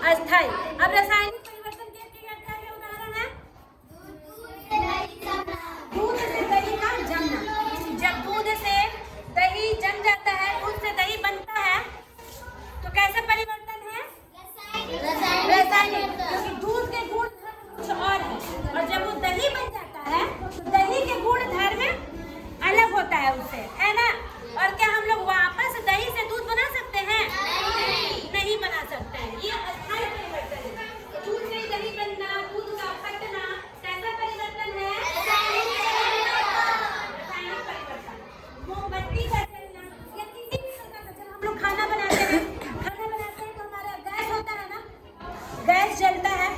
अस्थाई। अब रासायनिक परिवर्तन के क्या उदाहरण है? दूध से दही का जमना। जब दूध से दही जम जाता है, दूध से दही बनता है, तो कैसा परिवर्तन है? रासायनिक। क्योंकि दूध के गुण कुछ और है, और जब वो दही बन जाता है तो दही के गुण धर्म अलग होता है उससे, है ना? और क्या हम लोग वापस दही से दूध बना सकते हैं? नहीं बना सकते हैं। ये अस्थायी परिवर्तन है। दूध से दही बनना, दूध का फटना, कैसा परिवर्तन है? रासायनिक परिवर्तन। मोमबत्ती का जलना या किसी भी प्रकार का, जब हम लोग खाना बनाते हैं तो हमारा गैस होता है ना, गैस जलता है।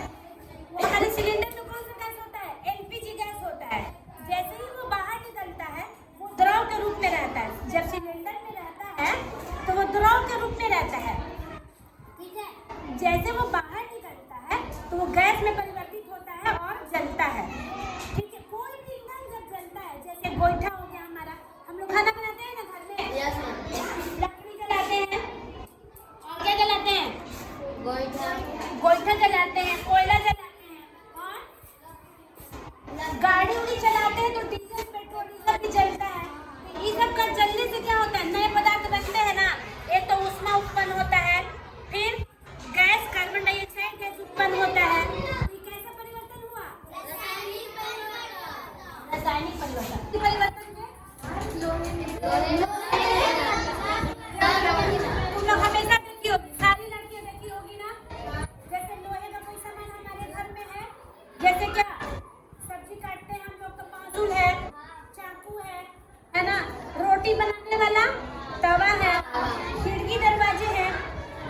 वो खाली सिलेंडर में कौन सा गैस होता है? एलपीजी गैस होता है। जैसे ही वो बाहर निकलता है, वो द्रव के रूप में रहता है। जब सिलेंडर में रहता है तो वो द्रव के रूप में रहता है, ठीक है? जैसे वो बाहर निकलता है तो वो गैस में परिवर्तित होता है और जलता है, ठीक है? कोई भी ईंधन जब जलता है, जैसे गोईठा हो गया हमारा, हम लोग खाना बनाते हैं ना घर में, लकड़ी जलाते हैं और क्या जलाते हैं? गोईठा जलाते हैं, कोयला जलाते हैं, और गाड़ी उड़ी चलाते हैं तो डीजल पेट्रोल डीजल भी जलता है। ये सब का जलने से क्या होता है? नए पदार्थ बनते हैं ना। एक तो ऊष्मा उत्पन्न होता है, फिर गैस कार्बन डाइऑक्साइड गैस उत्पन्न होता है। ये कैसा परिवर्तन हुआ? रासायनिक परिवर्तन। परिवर्तन तुम लोग हमेशा देखी होगी, सारी लड़कियां देखी होगी ना, जैसे लोहे का कोई सामान हमारे घर में है, जैसे क्या सब्जी काटते हैं हम लोग तो पासुल है, चाकू है ना? रोटी बनाने वाला तवा है, खिड़की दरवाजे हैं।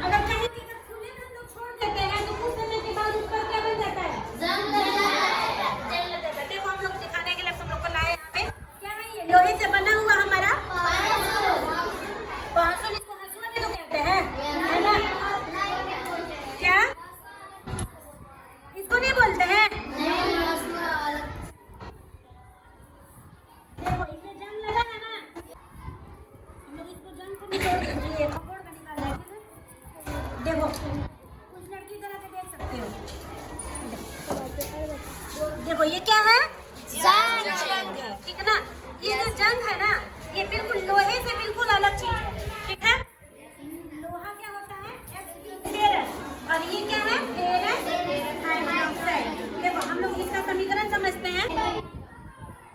अगर कहीं भी खुले में हम लोग छोड़ देते हैं तो कुछ समय के बाद उस पर क्या बन जाता है? जल जाता है। देखो हम लोग दिखाने के लिए हम लोग को लाए यहाँ पे, क्या है ये? लोहे से बना हुआ हमारा पासुल। इसको हंसुआ भी तो कहते हैं, है ना? क्या इसको नहीं बोलते हैं? देखो इसमें जंग लगा है ना, हम लोग इसको जंग को निकाल ये कपड़ का निकाल रहे हैं। देखो कुछ लड़की तरह के देख सकते हो। देखो ये क्या है? जंग है, ठीक है ना? ये जो जंग है ना, ये बिल्कुल लोहे से बिल्कुल अलग चीज है, ठीक है? लोहा क्या होता है? फेरस। और ये क्या है? Ferrous hydroxide. देखो हम लोग इसका समीकरण समझते हैं।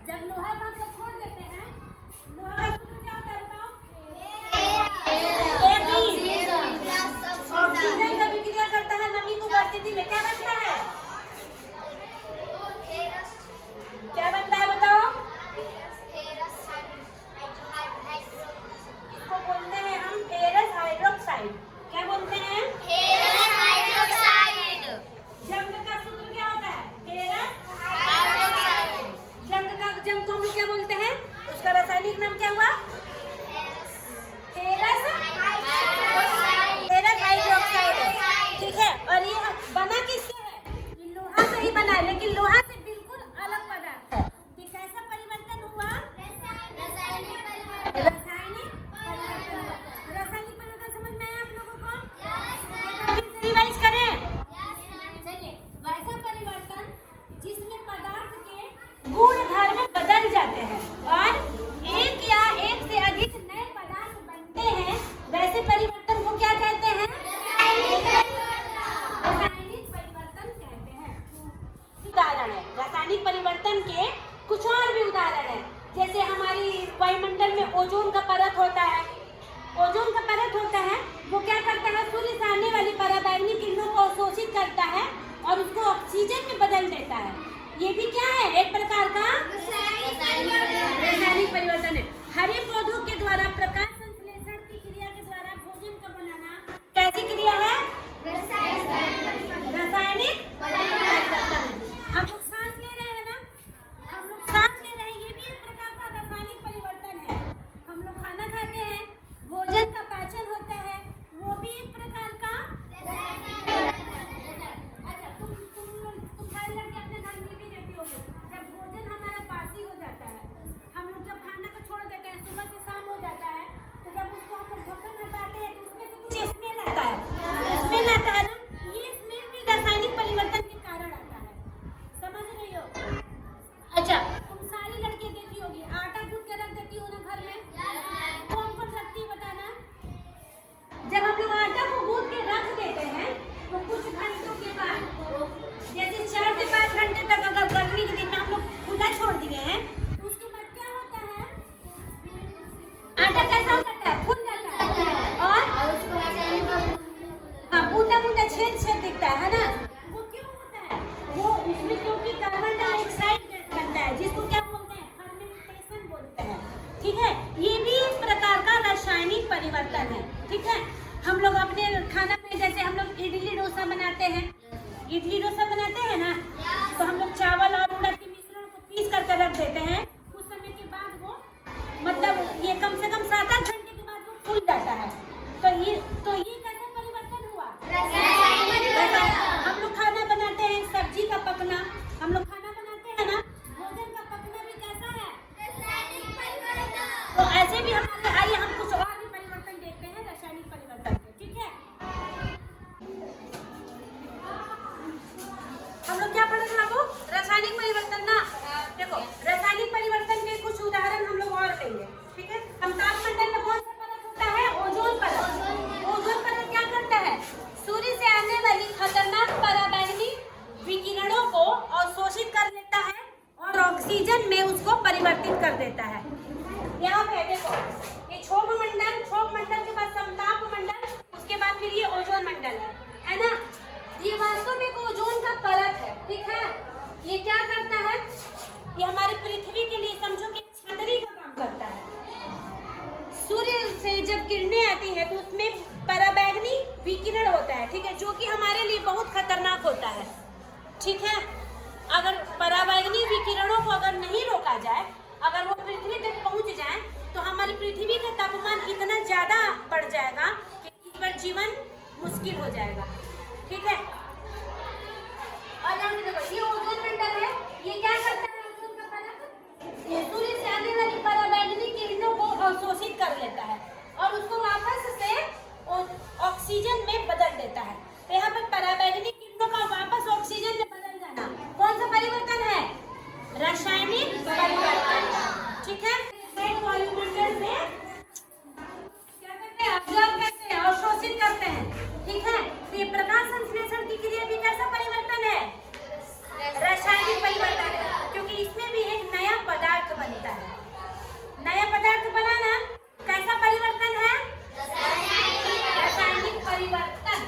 जब लोहा को हम लोग छोड़ देते हैं, लोहा का सूत्र क्या होता है बताओ? ऑक्सीजन का विक्रिया करता है नमी को उपस्थिति में, क्या बनता है? क्या बनता है बताओ? इसको बोलते हैं हम फेरस हाइड्रोक्साइड। क्या बोलते हैं? जंग का सूत्र क्या होता है? Ferrous hydroxide. जंग को हम लोग क्या बोलते हैं? उसका रासायनिक नाम क्या हुआ? फेरस हाइड्रोक्साइड, ठीक है? और ये बना किससे है? ये लोहा से ही बना है, लेकिन लोहा से बिल्कुल अलग पदार्थ है। ये कैसा परिवर्तन हुआ? रासायनिक परिवर्तन। रासायनिक परिवर्तन समझ में आया आप लोगों को? फिर से रिवाइज करें। चलिए, वैसा परिवर्तन जिसमें पदार्थ के गुण धर्म बदल जाते हैं और एक या एक से अधिक नए पदार्थ बनते हैं, वैसे परिवर्तन को क्या कहते हैं? रासायनिक परिवर्तन कहते हैं। उदाहरण है रासायनिक परिवर्तन के, कुछ और भी उदाहरण है। जैसे हमारी वायुमंडल में ओजोन का परत होता है। ओजोन का परत होता है, वो क्या करता है? सूर्य से आने वाली पराबैंगनी किरणों को अवशोषित करता है और उसको ऑक्सीजन में बदल देता है। ये भी क्या है? एक प्रकार का रासायनिक परिवर्तन है। हरे पौधों के द्वारा प्रकाश संश्लेषण की क्रिया के द्वारा भोजन का बनाना कैसी क्रिया है? रासायनिक परिवर्तन। हम लोग सांस ले रहे हैं ना, हम लोग सांस ले रहे हैं, ये भी एक प्रकार का रासायनिक परिवर्तन है। हम लोग खाना खाते हैं, भोजन का पाचन होता है, वो भी एक प्रकार का अच्छा तुम खाने लगे अपने घर में भी रहती होगी। जब भोजन हमारा बासी हो जाता है, हम लोग जब खाना को छोड़ देते हैं, सुबह से शाम हो जाता है, छेद छेद दिखता है ना, वो क्यों होता है? वो उसमें क्योंकि कार्बन डाइऑक्साइड गैस बनता है, जिसको क्या बोलते हैं? फर्मेंटेशन बोलते हैं। ठीक है, ये भी एक प्रकार का रासायनिक परिवर्तन है। ठीक है, हम लोग अपने खाना में जैसे हम लोग इडली डोसा बनाते हैं, इडली डोसा बनाते हैं ना, तो हम लोग चावल और उड़द के मिश्रण को पीस करके रख देते हैं। कुछ समय के बाद वो मतलब ये कम से कम 7-8 घंटे के बाद वो फूल जाता है। तो ये कैसा परिवर्तन हुआ? हम लोग खाना बनाते हैं, सब्जी का पकना, हम लोग खाना बनाते हैं ना, भोजन का पकना भी कैसा है? तो ऐसे भी हमारे, आइए हम कुछ और भी परिवर्तन देखते हैं रासायनिक परिवर्तन के। ठीक है, हम लोग क्या पढ़े थे बाबू? रासायनिक परिवर्तन ना। देखो, रासायनिक परिवर्तन के कुछ उदाहरण हम लोग और लेंगे। ठीक है, हम तापमंडल में कौन सा परत होता है? ओजोन परत। ओजोन परत क्या करता है? सूर्य से आने वाली खतरनाक पराबैंगनी विकिरणों को अवशोषित कर लेता है और ऑक्सीजन में उसको परिवर्तित कर देता है। यहाँ पे देखो, ये क्षोभ मंडल के बाद समताप मंडल, उसके बाद फिर ये ओजोन मंडल है ना। ये वास्तव में एक ओजोन का परत है। ठीक है, ये क्या करता है? ये हमारे पृथ्वी के लिए समझो कि छतरी का काम करता है। सूर्य से जब किरणें आती है तो उसमें पराबैंगनी विकिरण होता है। ठीक है, जो कि हमारे लिए बहुत खतरनाक होता है। ठीक है, अगर पराबैंगनी विकिरणों को अगर नहीं रोका जाए, अगर वो पृथ्वी तक पहुंच जाए, तो हमारी पृथ्वी का तापमान इतना ज्यादा बढ़ जाएगा कि इस पर जीवन मुश्किल हो जाएगा। ठीक है, और यहाँ देखो, ये ओजोन मंडल है। ये क्या करता है? ओजोन का परत ये सूर्य से आने वाली पराबैंगनी किरणों को अवशोषित कर लेता है और उसको वापस से ऑक्सीजन में बदल देता है। तो यहाँ पर पराबैंगनी किरणों का वापस ऑक्सीजन में बदल जाना कौन सा परिवर्तन है? रासायनिक परिवर्तन। ठीक है, वायुमंडल में क्या करते हैं? अब्जॉर्ब करते हैं, अवशोषित करते हैं। ठीक है, तो ये प्रकाश संश्लेषण की क्रिया भी कैसा परिवर्तन है? रासायनिक परिवर्तन है, क्योंकि इसमें भी एक नया पदार्थ बनता है। नया पदार्थ बनाना कैसा परिवर्तन है? रासायनिक परिवर्तन।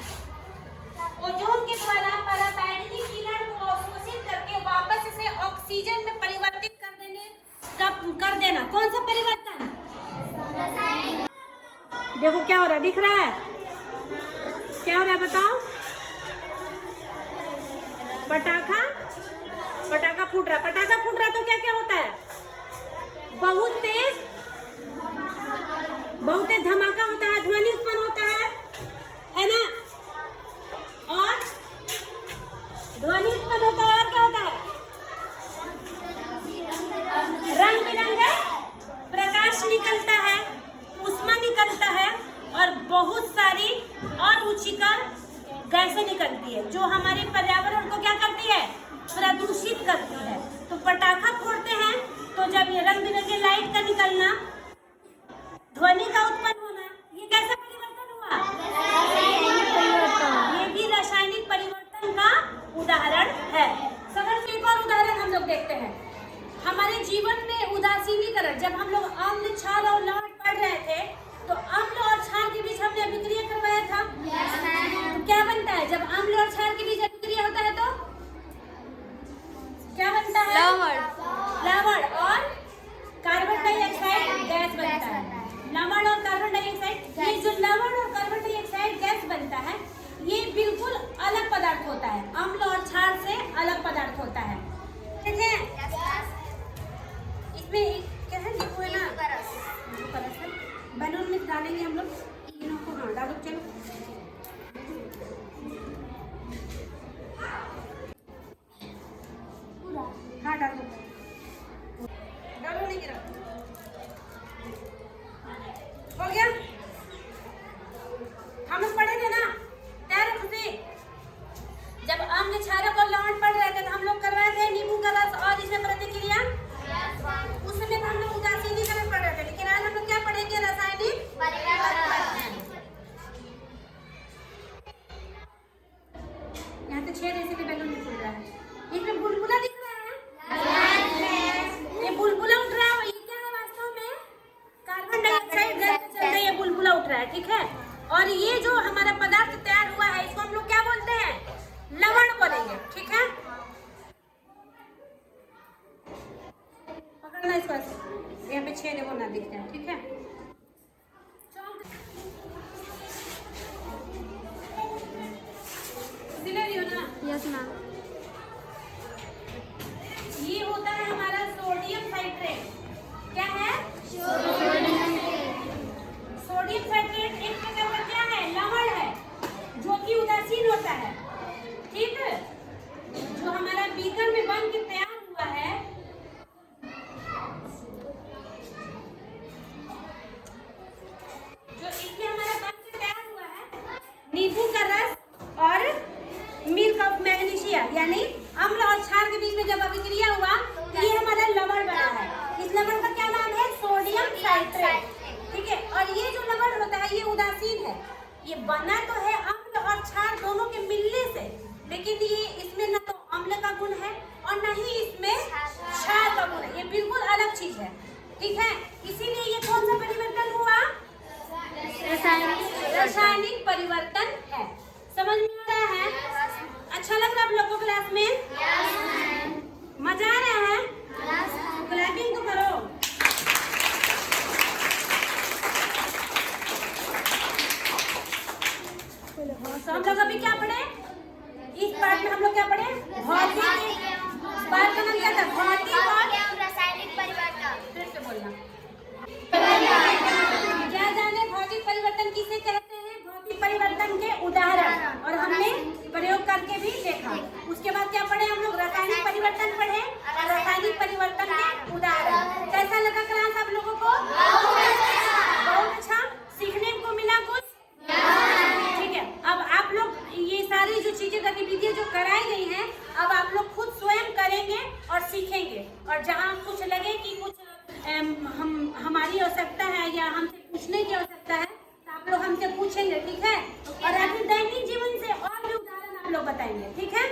ओजोन के द्वारा पराबैंगनी किरण को अवशोषित करके वापस से ऑक्सीजन में परिवर्तित कर देना कौन सा परिवर्तन? देखो क्या हो रहा है, दिख रहा है? क्या हो रहा है बताओ? पटाखा फूट रहा। पटाखा फूट रहा तो क्या क्या होता है? बहुत तेज धमाका होता है, ध्वनि उत्पन्न होता है ना? और ध्वनि उत्पन्न होता है, और क्या होता है? रंग बिरंगा प्रकाश निकलता है, उष्मा निकलता है और बहुत सारी और रुचिकर गैसें निकलती है, जो हमारे पर्यावरण को क्या करती है? प्रदूषित करती है। तो पटाखा फोड़ते हैं तो जब ये रंग बिरंगे लाइट का निकलना, ध्वनि का उत्पन्न होना, ये कैसा परिवर्तन हुआ? ये भी रासायनिक परिवर्तन का उदाहरण है। सदर से एक और उदाहरण हम लोग देखते हैं। हमारे जीवन में उदासीनीकरण, जब हम लोग अम्ल, क्षार और लवण पढ़ रहे थे, तो अम्ल और क्षार के बीच हमने अभिक्रिया करवाया था। तो क्या बनता है जब अम्ल और क्षार के बीच अभिक्रिया होता है? तो क्या बनता है? लवण और कार्बन डाइऑक्साइड गैस बनता है। लवण और कार्बन डाइऑक्साइड, ये जो लवण और कार्बन डाइऑक्साइड गैस बनता है, ये बिल्कुल अलग पदार्थ होता है। अम्ल और क्षार से अलग पदार्थ होता है। ठीक है, इसमें क्या है? लिखो है ना, बैलून में डालेंगे हम लोग तीनों को। हाँ डालो, चलो हाँ डालो नहीं गिरा। हो गया? हम लोग पढ़े थे ना तैयार खुशी, जब अम्ल, क्षारक और लवण पढ़ रहे थे तो हम लोग कर रहे थे नींबू का रस और इसमें प्रतिक्रिया। उस समय तो हम लोग उदासीनीकरण पढ़ रहे थे, लेकिन आज हम लोग क्या पढ़ेंगे? रासायनिक परिवर्तन। यहाँ तो 6 रेसिपी बैलून में फूल रहा है। इसमें बुलबुला दिख रहा है, ये बुलबुला उठ रहा है। ये क्या है वास्तव में? कार्बन डाइऑक्साइड गैस के चलते ये बुलबुला उठ रहा है। ठीक है, और ये जो हमारा पदार्थ तैयार हुआ है, इसको हम लोग क्या बोलते हैं? दिख जाए, ठीक है। सिले रही हो ना? Yes ma'am. ये होता है हमारा सोडियम साइट्रेट। क्या है? सोडियम साइट्रेट एक प्रकार का क्या है? लवण है जो कि उदासीन होता है, ठीक है। जो हमारा बीकर में बन के तैयार हुआ है, जो इसमें हमारा बन के तैयार हुआ है, नींबू का रस और मिल्क ऑफ मैग्नीशिया यानी अम्ल और क्षार के बीच में जब अभिक्रिया हुआ तो ये हमारा लवण बना है। इस लवण का क्या नाम है? सोडियम साइट्रेट, ठीक है। और ये जो लवण होता है ये उदासीन है, ये बना तो है अम्ल और क्षार दोनों के मिलने से, लेकिन ये इसमें न तो अम्ल का गुण है और न ही इसमें क्षार का गुण है, ये बिल्कुल अलग चीज है, ठीक है। इसीलिए ये कौन सा परिवर्तन हुआ? रासायनिक परिवर्तन है। समझ में आ रहा है? अच्छा लग रहा है आप लोगों को क्लास में? मजा आ रहा है? क्लैपिंग तो करो। तो हम लोग अभी क्या पढ़े? इस पार्ट में हम लोग क्या पढ़े? भौतिक। पार्ट का नाम क्या था? भौतिक और रासायनिक परिवर्तन। फिर से बोलना। क्या जाने भौतिक परिवर्तन किसे कहते हैं? भौतिक परिवर्तन के उदाहरण और हमने प्रयोग करके भी देखा। उसके बाद क्या पढ़े हम लोग? रासायनिक परिवर्तन पढ़े और रासायनिक परिवर्तन के उदाहरण। कैसा लगा क्लास आप लोगों को? बहुत अच्छा। सीखने को मिला कुछ? ठीक है। अब आप लोग ये सारी जो चीजें गतिविधियां जो कराई गई हैं, अब आप लोग खुद स्वयं करेंगे और सीखेंगे, और जहाँ कुछ लगे कि कुछ हमारी आवश्यकता है या हमसे पूछने की आवश्यकता है तो आप लोग हमसे पूछेंगे, ठीक है। और अपने दैनिक जीवन से और भी उदाहरण आप लोग बताएंगे, ठीक है।